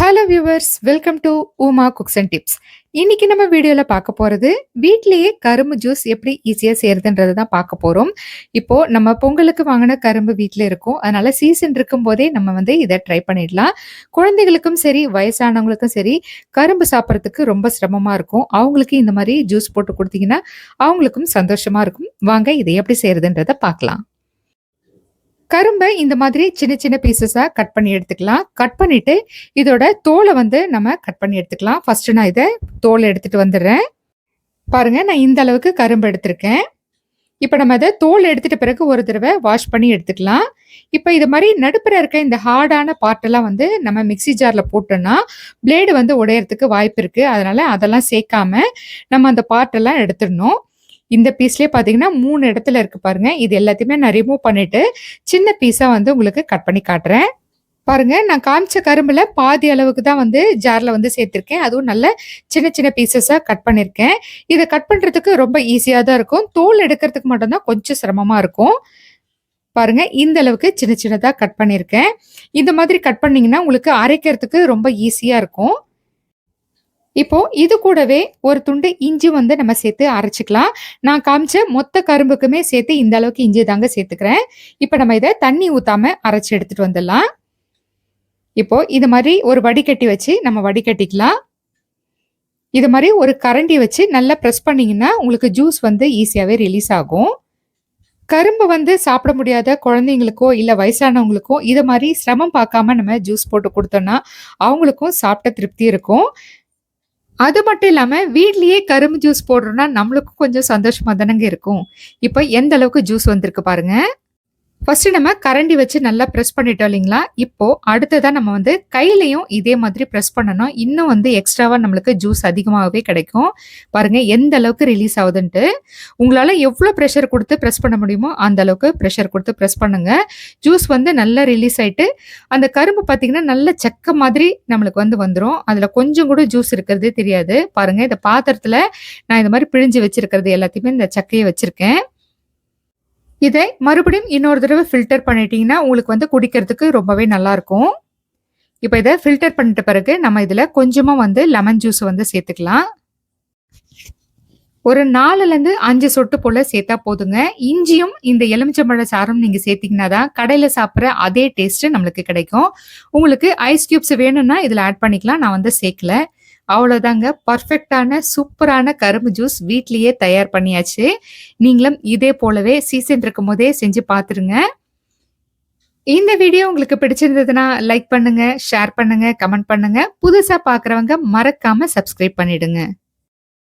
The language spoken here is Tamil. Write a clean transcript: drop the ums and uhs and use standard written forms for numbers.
Hello viewers, welcome to Uma cooks and tips. இன்னைக்கு நம்ம வீடியோல பார்க்க போறது வீட்லயே கரும்பு ஜூஸ் எப்படி ஈஸியா செய்யறதுன்றதை தான் பார்க்க போறோம். இப்போ நம்ம பொங்கலுக்கு வாங்கின கரும்பு வீட்ல இருக்கும். அதனால சீசன் இருக்கும் போதே நம்ம இதை ட்ரை பண்ணிடலாம். குழந்தைகளுக்கும் சரி, வயசானவங்களுக்கும் சரி, கரும்பு சாப்பிட்றதுக்கு ரொம்ப சிரமமா இருக்கும். அவங்களுக்கு இந்த மாதிரி ஜூஸ் போட்டு கொடுத்தீங்கன்னா அவங்களுக்கும் சந்தோஷமா இருக்கும். வாங்க இதை எப்படி செய்யறதுன்றதை பார்க்கலாம். கரும்ப இந்த மாதிரி சின்ன சின்ன பீசஸா கட் பண்ணி எடுத்துக்கலாம். கட் பண்ணிட்டு இதோட தோலை நம்ம கட் பண்ணி எடுத்துக்கலாம். ஃபர்ஸ்ட் நான் இதை தோலை எடுத்துட்டு வந்துடுறேன். பாருங்க, நான் இந்த அளவுக்கு கரும்பு எடுத்திருக்கேன். இப்போ நம்ம அதை தோல் எடுத்துட்ட பிறகு ஒரு தடவை வாஷ் பண்ணி எடுத்துக்கலாம். இப்போ இது மாதிரி நடுப்புற இருக்க இந்த ஹார்டான பார்ட்டெல்லாம் நம்ம மிக்ஸி ஜாரில் போட்டோம்னா பிளேடு உடையறதுக்கு வாய்ப்பு இருக்கு. அதனால அதெல்லாம் சேர்க்காம நம்ம அந்த பார்ட்டெல்லாம் எடுத்துடணும். இந்த பீஸ்லயே பார்த்தீங்கன்னா 3 இடத்துல இருக்கு பாருங்க. இது எல்லாத்தையுமே நான் ரிமூவ் பண்ணிட்டு சின்ன பீஸா உங்களுக்கு கட் பண்ணி காட்டுறேன். பாருங்க, நான் காமிச்ச கரும்புல பாதி அளவுக்கு தான் ஜார்ல சேர்த்திருக்கேன். அதுவும் நல்ல சின்ன சின்ன பீசஸா கட் பண்ணிருக்கேன். இதை கட் பண்றதுக்கு ரொம்ப ஈஸியா தான் இருக்கும். தோல் எடுக்கிறதுக்கு மட்டும்தான் கொஞ்சம் சிரமமா இருக்கும். பாருங்க, இந்த அளவுக்கு சின்ன சின்னதா கட் பண்ணிருக்கேன். இந்த மாதிரி கட் பண்ணீங்கன்னா உங்களுக்கு அரைக்கிறதுக்கு ரொம்ப ஈஸியா இருக்கும். இப்போ இது கூடவே ஒரு துண்டு இஞ்சி நம்ம சேர்த்து அரைச்சிக்கலாம். நான் காமிச்ச மொத்த கரும்புக்குமே சேர்த்து இந்த அளவுக்கு இஞ்சி தாங்க சேர்த்துக்கிறேன். இப்போ நம்ம இதை தண்ணி ஊத்தாம அரைச்சி எடுத்துட்டு வந்துடலாம். இப்போ இது மாதிரி ஒரு வடிகட்டி வச்சு நம்ம வடிகட்டிக்கலாம். இது மாதிரி ஒரு கரண்டி வச்சு நல்லா ப்ரெஸ் பண்ணீங்கன்னா உங்களுக்கு ஜூஸ் ஈஸியாவே ரிலீஸ் ஆகும். கரும்பு சாப்பிட முடியாத குழந்தைங்களுக்கோ இல்ல வயசானவங்களுக்கோ இது மாதிரி சிரமம் பார்க்காம நம்ம ஜூஸ் போட்டு கொடுத்தோம்னா அவங்களுக்கும் சாப்பிட்ட திருப்தி இருக்கும். அது மட்டும் இல்லாம வீட்லயே கரும்பு ஜூஸ் போடுறோம்னா நம்மளுக்கும் கொஞ்சம் சந்தோஷமா தானங்க இருக்கும். இப்போ எந்த அளவுக்கு ஜூஸ் வந்திருக்கு பாருங்க. ஃபர்ஸ்ட் நம்ம கரண்டி வச்சு நல்லா பிரஸ் பண்ணிட்டோம் இல்லைங்களா? இப்போ அடுத்ததா நம்ம கையிலயும் இதே மாதிரி பிரஸ் பண்ணணும். இன்னும் எக்ஸ்ட்ராவா நம்மளுக்கு ஜூஸ் அதிகமாகவே கிடைக்கும். பாருங்க எந்த அளவுக்கு ரிலீஸ் ஆகுதுன்ட்டு. உங்களால எவ்வளவு பிரஷர் கொடுத்து பிரஸ் பண்ண முடியுமோ அந்த அளவுக்கு பிரஷர் கொடுத்து பிரஸ் பண்ணுங்க. ஜூஸ் நல்லா ரிலீஸ் ஆயிட்டு அந்த கரும்பு பார்த்தீங்கன்னா நல்ல செக்க மாதிரி நம்மளுக்கு வந்துரும். அதுல கொஞ்சம் கூட ஜூஸ் இருக்கிறதே தெரியாது. பாருங்க, இந்த பாத்திரத்துல நான் இந்த மாதிரி பிழிஞ்சு வச்சிருக்கிறது எல்லாத்தையுமே இந்த சக்கையை வச்சிருக்கேன். இதை மறுபடியும் இன்னொரு தடவை ஃபில்டர் பண்ணிட்டீங்கன்னா உங்களுக்கு குடிக்கிறதுக்கு ரொம்பவே நல்லா இருக்கும். இப்போ இதை ஃபில்டர் பண்ணிட்ட பிறகு நம்ம இதுல கொஞ்சமா லெமன் ஜூஸ் சேர்த்துக்கலாம். ஒரு 4லேருந்து 5 சொட்டு போல சேர்த்தா போதுங்க. இஞ்சியும் இந்த எலுமிச்சம்பழ சாறும் நீங்க சேர்த்தீங்கன்னா தான் கடையில சாப்பிட்ற அதே டேஸ்ட் நம்மளுக்கு கிடைக்கும். உங்களுக்கு ஐஸ் கியூப்ஸ் வேணும்னா இதுல ஆட் பண்ணிக்கலாம். நான் சேர்க்கல. அவ்வளோதாங்க, பர்ஃபெக்டான சூப்பரான கரும்பு ஜூஸ் வீட்லயே தயார் பண்ணியாச்சு. நீங்களும் இதே போலவே சீசன் இருக்கும் போதே செஞ்சு பார்த்துருங்க. இந்த வீடியோ உங்களுக்கு பிடிச்சிருந்ததுன்னா லைக் பண்ணுங்க, ஷேர் பண்ணுங்க, கமெண்ட் பண்ணுங்க. புதுசா பார்க்குறவங்க மறக்காம சப்ஸ்கிரைப் பண்ணிடுங்க.